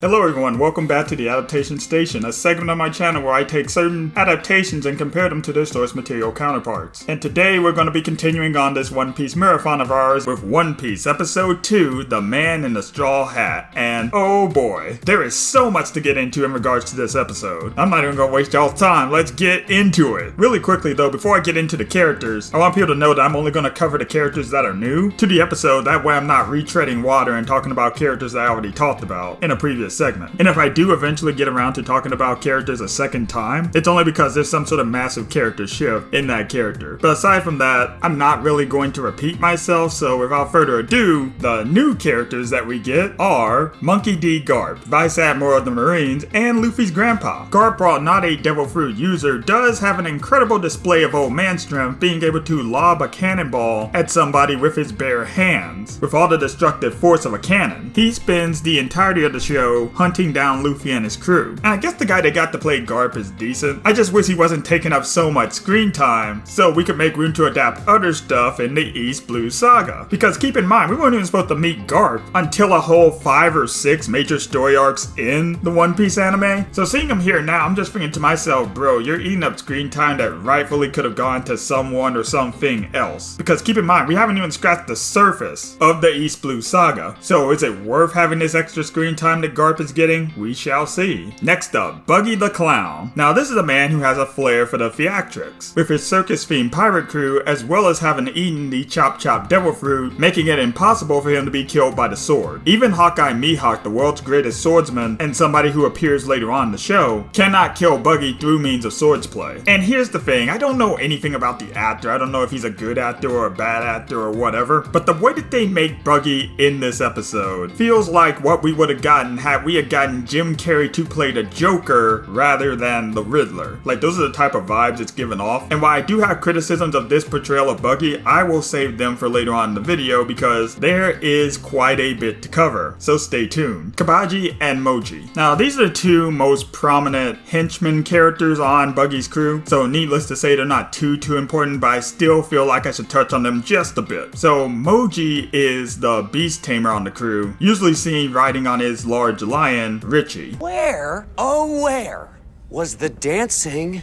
Hello everyone, welcome back to the Adaptation Station, a segment on my channel where I take certain adaptations and compare them to their source material counterparts. And today we're going to be continuing on this One Piece marathon of ours with One Piece Episode 2, The Man in the Straw Hat. And oh boy, there is so much to get into in regards to this episode. I'm not even going to waste y'all's time, let's get into it. Really quickly though, before I get into the characters, I want people to know that I'm only going to cover the characters that are new to the episode, that way I'm not retreading water and talking about characters that I already talked about in a previous segment. And if I do eventually get around to talking about characters a second time, it's only because there's some sort of massive character shift in that character. But aside from that, I'm not really going to repeat myself, so without further ado, the new characters that we get are Monkey D. Garp, Vice Admiral of the Marines, and Luffy's grandpa. Garp, while not a Devil Fruit user, does have an incredible display of old man strength, being able to lob a cannonball at somebody with his bare hands, with all the destructive force of a cannon. He spends the entirety of the show hunting down Luffy and his crew. And I guess the guy that got to play Garp is decent. I just wish he wasn't taking up so much screen time so we could make room to adapt other stuff in the East Blue Saga. Because keep in mind, we weren't even supposed to meet Garp until a whole 5 or 6 major story arcs in the One Piece anime. So seeing him here now, I'm just thinking to myself, bro, you're eating up screen time that rightfully could have gone to someone or something else. Because keep in mind, we haven't even scratched the surface of the East Blue Saga. So is it worth having this extra screen time that Garp is getting? We shall see. Next up, Buggy the Clown. Now this is a man who has a flair for the theatrics, with his circus-themed pirate crew, as well as having eaten the Chop Chop Devil Fruit, making it impossible for him to be killed by the sword. Even Hawkeye Mihawk, the world's greatest swordsman, and somebody who appears later on in the show, cannot kill Buggy through means of swordsplay. And here's the thing, I don't know anything about the actor, I don't know if he's a good actor or a bad actor or whatever, but the way that they make Buggy in this episode feels like what we would have gotten had we had gotten Jim Carrey to play the Joker rather than the Riddler. Like, those are the type of vibes it's giving off. And while I do have criticisms of this portrayal of Buggy, I will save them for later on in the video because there is quite a bit to cover. So stay tuned. Kabaji and Moji. Now, these are the two most prominent henchmen characters on Buggy's crew. So needless to say, they're not too important, but I still feel like I should touch on them just a bit. So Moji is the beast tamer on the crew, usually seen riding on his large lion, Richie. Where, oh where, was the dancing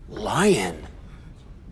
lion?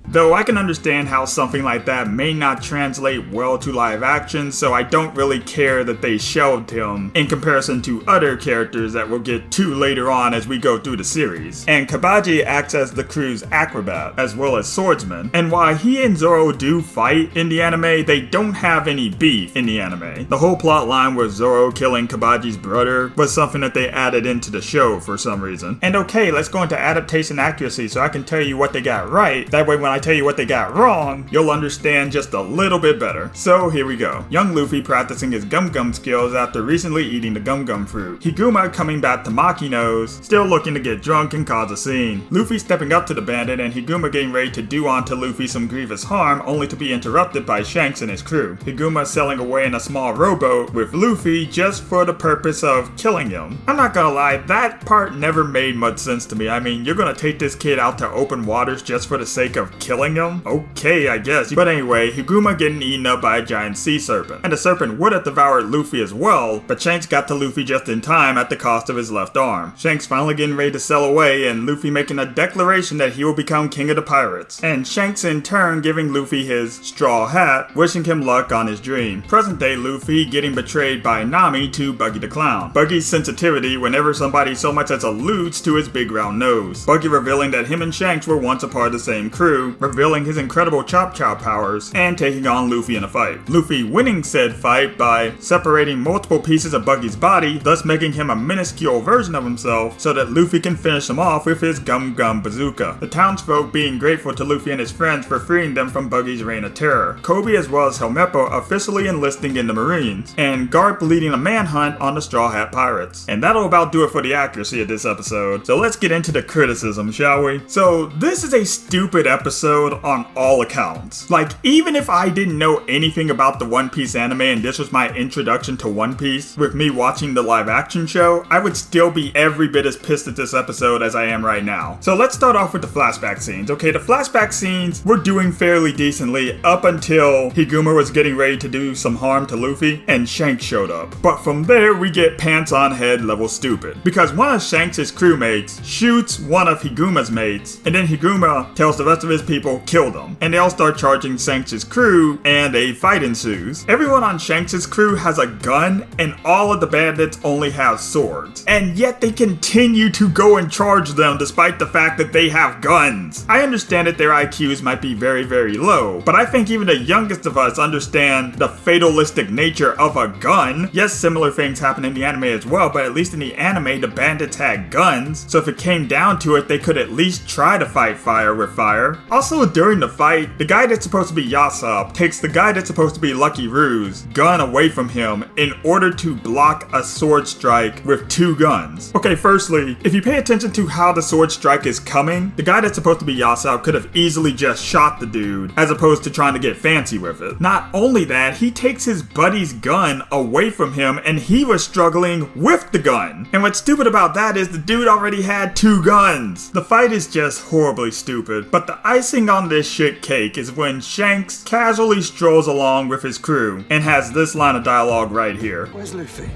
Though I can understand how something like that may not translate well to live action, so I don't really care that they shelved him in comparison to other characters that we'll get to later on as we go through the series. And Kabaji acts as the crew's acrobat, as well as swordsman, and while he and Zoro do fight in the anime, they don't have any beef in the anime. The whole plot line with Zoro killing Kabaji's brother was something that they added into the show for some reason. And okay, let's go into adaptation accuracy so I can tell you what they got right, that way when I tell you what they got wrong, you'll understand just a little bit better. So here we go. Young Luffy practicing his Gum Gum skills after recently eating the Gum Gum fruit. Higuma coming back to Makino's, still looking to get drunk and cause a scene. Luffy stepping up to the bandit and Higuma getting ready to do onto Luffy some grievous harm, only to be interrupted by Shanks and his crew. Higuma sailing away in a small rowboat with Luffy just for the purpose of killing him. I'm not gonna lie, that part never made much sense to me. I mean, you're gonna take this kid out to open waters just for the sake of killing him? Okay, I guess. But anyway, Higuma getting eaten up by a giant sea serpent. And the serpent would have devoured Luffy as well, but Shanks got to Luffy just in time at the cost of his left arm. Shanks finally getting ready to sail away and Luffy making a declaration that he will become king of the pirates. And Shanks in turn giving Luffy his straw hat, wishing him luck on his dream. Present day Luffy getting betrayed by Nami to Buggy the Clown. Buggy's sensitivity whenever somebody so much as alludes to his big round nose. Buggy revealing that him and Shanks were once a part of the same crew, revealing his incredible Chop Chop powers, and taking on Luffy in a fight. Luffy winning said fight by separating multiple pieces of Buggy's body, thus making him a minuscule version of himself so that Luffy can finish him off with his Gum Gum Bazooka. The townsfolk being grateful to Luffy and his friends for freeing them from Buggy's reign of terror. Kobe as well as Helmeppo officially enlisting in the Marines, and Garp leading a manhunt on the Straw Hat Pirates. And that'll about do it for the accuracy of this episode. So let's get into the criticism, shall we? So this is a stupid episode episode on all accounts. Like, even if I didn't know anything about the One Piece anime and this was my introduction to One Piece, with me watching the live action show, I would still be every bit as pissed at this episode as I am right now. So let's start off with the flashback scenes. Okay, the flashback scenes were doing fairly decently up until Higuma was getting ready to do some harm to Luffy and Shanks showed up. But from there, we get pants on head level stupid. Because one of Shanks' crewmates shoots one of Higuma's mates, and then Higuma tells the rest of his people kill them. And they all start charging Shanks' crew, and a fight ensues. Everyone on Shanks' crew has a gun, and all of the bandits only have swords. And yet they continue to go and charge them despite the fact that they have guns. I understand that their IQs might be very, very low, but I think even the youngest of us understand the fatalistic nature of a gun. Yes, similar things happen in the anime as well, but at least in the anime, the bandits had guns, so if it came down to it, they could at least try to fight fire with fire. Also, during the fight, the guy that's supposed to be Yasop takes the guy that's supposed to be Lucky Rue's gun away from him in order to block a sword strike with two guns. Okay, firstly, if you pay attention to how the sword strike is coming, the guy that's supposed to be Yasop could have easily just shot the dude, as opposed to trying to get fancy with it. Not only that, he takes his buddy's gun away from him and he was struggling with the gun. And what's stupid about that is the dude already had two guns. The fight is just horribly stupid, but the icing on this shit cake is when Shanks casually strolls along with his crew and has this line of dialogue right here. Where's Luffy?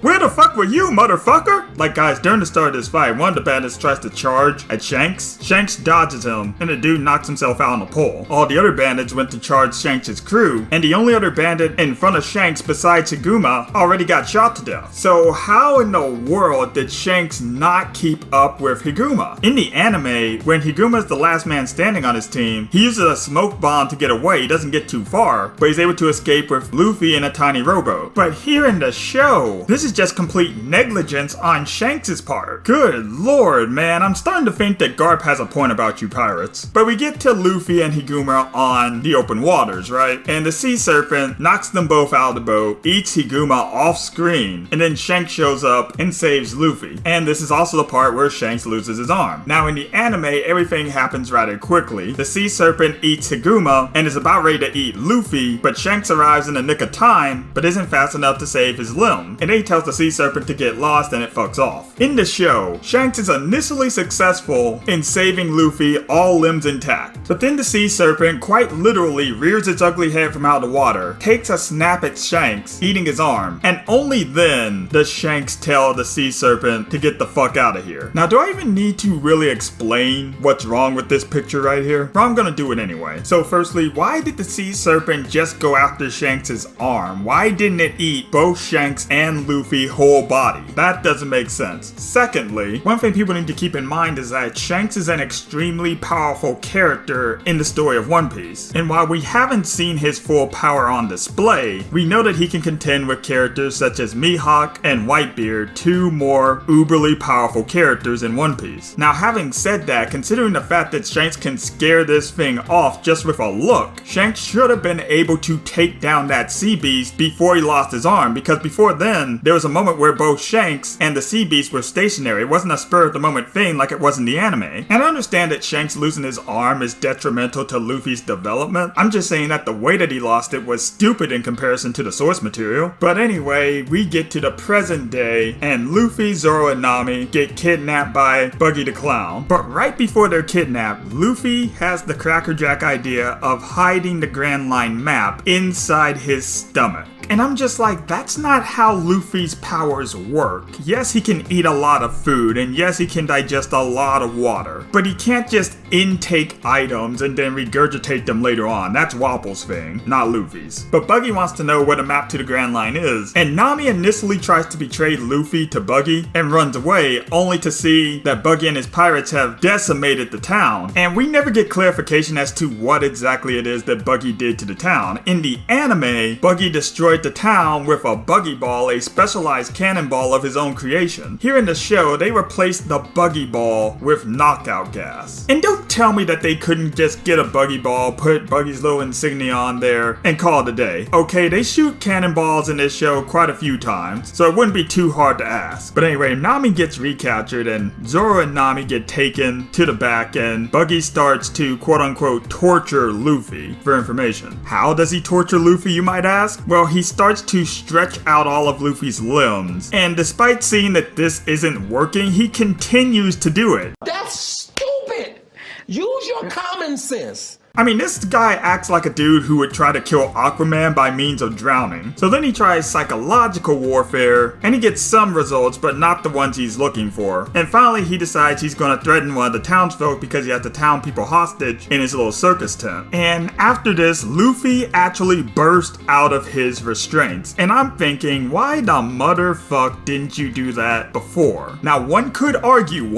Where the fuck were you, motherfucker? Like, guys, during the start of this fight, one of the bandits tries to charge at Shanks. Shanks dodges him, and the dude knocks himself out on a pole. All the other bandits went to charge Shanks' crew, and the only other bandit in front of Shanks besides Higuma already got shot to death. So how in the world did Shanks not keep up with Higuma? In the anime, when Higuma is the last man standing on his team, he uses a smoke bomb to get away. He doesn't get too far, but he's able to escape with Luffy in a tiny rowboat. But here in the show, this is just complete negligence on Shanks' part. Good lord, man, I'm starting to think that Garp has a point about you pirates. But we get to Luffy and Higuma on the open waters, right? And the sea serpent knocks them both out of the boat, eats Higuma off screen, and then Shanks shows up and saves Luffy. And this is also the part where Shanks loses his arm. Now in the anime, everything happens rather quickly. The sea serpent eats Higuma and is about ready to eat Luffy, but Shanks arrives in the nick of time, but isn't fast enough to save his limb. And then he tells the sea serpent to get lost and it fucks off. In the show, Shanks is initially successful in saving Luffy, all limbs intact. But then the sea serpent quite literally rears its ugly head from out of the water, takes a snap at Shanks, eating his arm, and only then does Shanks tell the sea serpent to get the fuck out of here. Now, do I even need to really explain what's wrong with this picture right here? Well, I'm gonna do it anyway. So firstly, why did the sea serpent just go after Shanks' arm? Why didn't it eat both Shanks and Luffy whole body? That doesn't make sense. Secondly, one thing people need to keep in mind is that Shanks is an extremely powerful character in the story of One Piece. And while we haven't seen his full power on display, we know that he can contend with characters such as Mihawk and Whitebeard, two more uberly powerful characters in One Piece. Now, having said that, considering the fact that Shanks can scare this thing off just with a look, Shanks should have been able to take down that sea beast before he lost his arm, because before then, there was a moment where both Shanks and the sea beast were stationary. It wasn't a spur of the moment thing like it was in the anime. And I understand that Shanks losing his arm is detrimental to Luffy's development. I'm just saying that the way that he lost it was stupid in comparison to the source material. But anyway, we get to the present day and Luffy, Zoro, and Nami get kidnapped by Buggy the Clown. But right before they're kidnapped, Luffy has the crackerjack idea of hiding the Grand Line map inside his stomach. And I'm just like, that's not how Luffy's powers work. Yes, he can eat a lot of food, and yes, he can digest a lot of water. But he can't just intake items and then regurgitate them later on. That's Wapple's thing, not Luffy's. But Buggy wants to know where the map to the Grand Line is, and Nami initially tries to betray Luffy to Buggy and runs away, only to see that Buggy and his pirates have decimated the town. And we never get clarification as to what exactly it is that Buggy did to the town. In the anime, Buggy destroyed destroyed the town with a buggy ball, a specialized cannonball of his own creation. Here in the show, they replaced the buggy ball with knockout gas. And don't tell me that they couldn't just get a buggy ball, put Buggy's little insignia on there, and call it a day. Okay, they shoot cannonballs in this show quite a few times, so it wouldn't be too hard to ask. But anyway, Nami gets recaptured and Zoro and Nami get taken to the back, and Buggy starts to quote-unquote torture Luffy for information. How does he torture Luffy, you might ask? Well, he starts to stretch out all of Luffy's limbs, and despite seeing that this isn't working, he continues to do it. That's stupid! Use your common sense. I mean, this guy acts like a dude who would try to kill Aquaman by means of drowning. So then he tries psychological warfare, and he gets some results, but not the ones he's looking for. And finally, he decides he's gonna threaten one of the townsfolk because he has the town people hostage in his little circus tent. And after this, Luffy actually burst out of his restraints. And I'm thinking, why the motherfuck didn't you do that before? Now, one could argue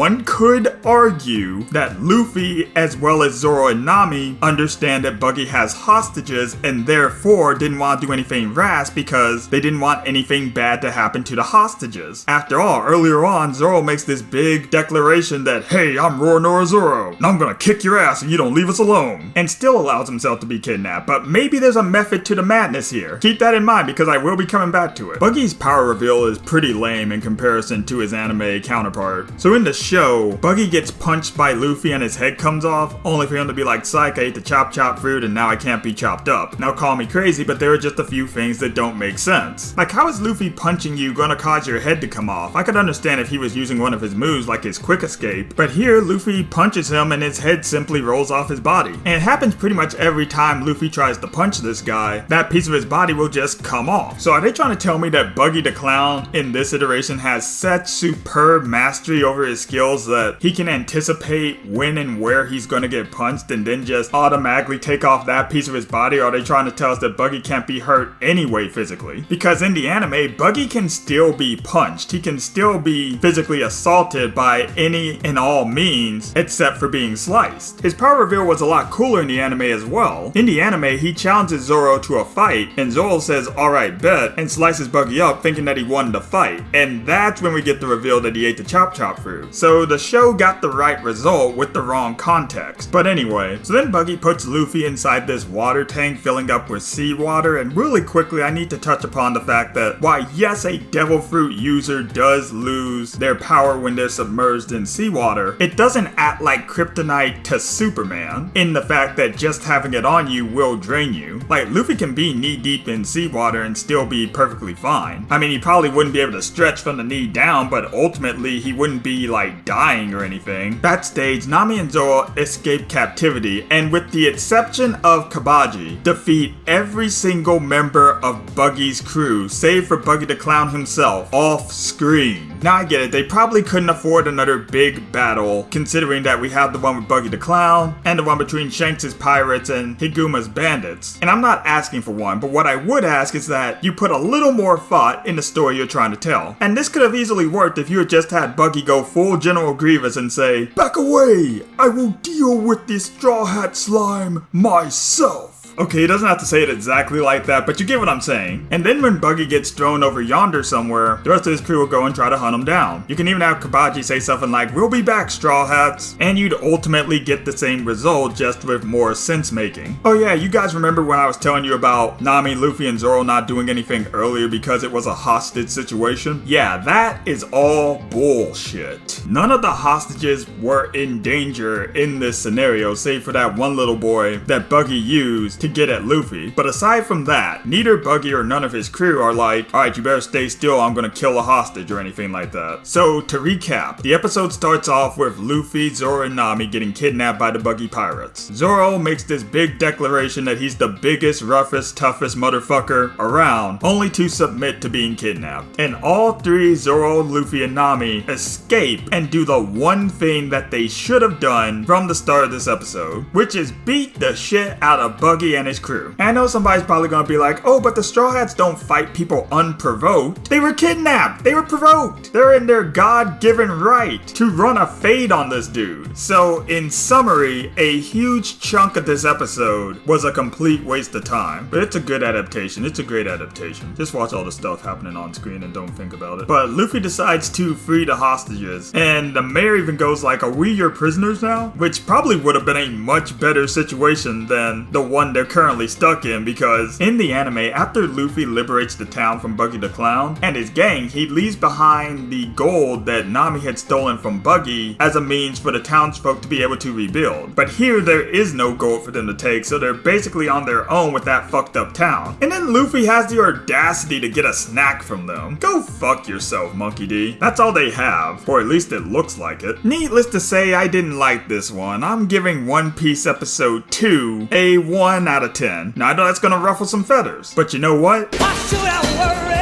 that Luffy, as well as Zoro and Nami, understand that Buggy has hostages and therefore didn't want to do anything rash because they didn't want anything bad to happen to the hostages. After all, earlier on, Zoro makes this big declaration that, hey, I'm Roronoa Zoro, and I'm gonna kick your ass if you don't leave us alone, and still allows himself to be kidnapped. But maybe there's a method to the madness here. Keep that in mind because I will be coming back to it. Buggy's power reveal is pretty lame in comparison to his anime counterpart. So in the show, Buggy gets punched by Luffy and his head comes off, only for him to be like, psych, I ate the chop fruit and now I can't be chopped up. Now call me crazy, but there are just a few things that don't make sense. Like, how is Luffy punching you gonna cause your head to come off? I could understand if he was using one of his moves like his quick escape, but here Luffy punches him and his head simply rolls off his body. And it happens pretty much every time Luffy tries to punch this guy, that piece of his body will just come off. So are they trying to tell me that Buggy the Clown in this iteration has such superb mastery over his skills that he can anticipate when and where he's gonna get punched and then just automatically take off that piece of his body? Or are they trying to tell us that Buggy can't be hurt anyway physically? Because in the anime, Buggy can still be punched. He can still be physically assaulted by any and all means except for being sliced. His power reveal was a lot cooler in the anime as well. In the anime, he challenges Zoro to a fight and Zoro says, alright, bet, and slices Buggy up thinking that he won the fight. And that's when we get the reveal that he ate the chop fruit. So the show got the right result with the wrong context. But anyway, so then Buggy puts Luffy inside this water tank filling up with seawater, and really quickly I need to touch upon the fact that while yes, a devil fruit user does lose their power when they're submerged in seawater, it doesn't act like kryptonite to Superman in the fact that just having it on you will drain you. Like, Luffy can be knee deep in seawater and still be perfectly fine. I mean, he probably wouldn't be able to stretch from the knee down, but ultimately he wouldn't be like dying or anything. Backstage, Nami and Zoro escape captivity, and with the exception of Kabaji, defeat every single member of Buggy's crew, save for Buggy the Clown himself, off screen. Now I get it, they probably couldn't afford another big battle, considering that we have the one with Buggy the Clown, and the one between Shanks' pirates and Higuma's bandits. And I'm not asking for one, but what I would ask is that you put a little more thought in the story you're trying to tell. And this could have easily worked if you had just had Buggy go full General Grievous and say, back away, I will deal with this Straw Hat slime myself. Okay, he doesn't have to say it exactly like that, but you get what I'm saying. And then when Buggy gets thrown over yonder somewhere, the rest of his crew will go and try to hunt him down. You can even have Kabaji say something like, we'll be back, Straw Hats, and you'd ultimately get the same result, just with more sense making. Oh yeah, you guys remember when I was telling you about Nami, Luffy, and Zoro not doing anything earlier because it was a hostage situation? Yeah, that is all bullshit. None of the hostages were in danger in this scenario, save for that one little boy that Buggy used to get at Luffy. But aside from that, neither Buggy or none of his crew are like, alright, you better stay still, I'm gonna kill a hostage or anything like that. So to recap, the episode starts off with Luffy, Zoro, and Nami getting kidnapped by the Buggy pirates. Zoro makes this big declaration that he's the biggest, roughest, toughest motherfucker around, only to submit to being kidnapped. And all three, Zoro, Luffy, and Nami, escape and do the one thing that they should have done from the start of this episode, which is beat the shit out of Buggy and his crew. And I know somebody's probably gonna be like, oh, but the Straw Hats don't fight people unprovoked. They were kidnapped. They were provoked. They're in their God-given right to run a fade on this dude. So, in summary, a huge chunk of this episode was a complete waste of time. But it's a good adaptation. It's a great adaptation. Just watch all the stuff happening on screen and don't think about it. But Luffy decides to free the hostages. And the mayor even goes like, are we your prisoners now? Which probably would have been a much better situation than the one they're currently stuck in, because in the anime, after Luffy liberates the town from Buggy the Clown and his gang, he leaves behind the gold that Nami had stolen from Buggy as a means for the townsfolk to be able to rebuild. But here there is no gold for them to take, so they're basically on their own with that fucked up town. And then Luffy has the audacity to get a snack from them. Go fuck yourself, Monkey D. That's all they have, or at least it looks like it. Needless to say, I didn't like this one. I'm giving One Piece Episode 2 a 1 out of 10. Now I know that's gonna ruffle some feathers, but you know what? Why should I worry?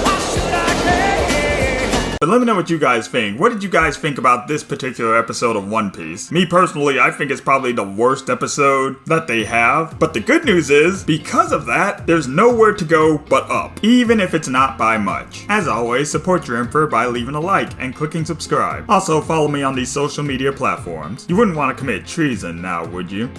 Why should I care? But let me know what you guys think. What did you guys think about this particular episode of One Piece? Me personally, I think it's probably the worst episode that they have. But the good news is, because of that, there's nowhere to go but up, even if it's not by much. As always, support your Emperor by leaving a like and clicking subscribe. Also, follow me on these social media platforms. You wouldn't want to commit treason now, would you?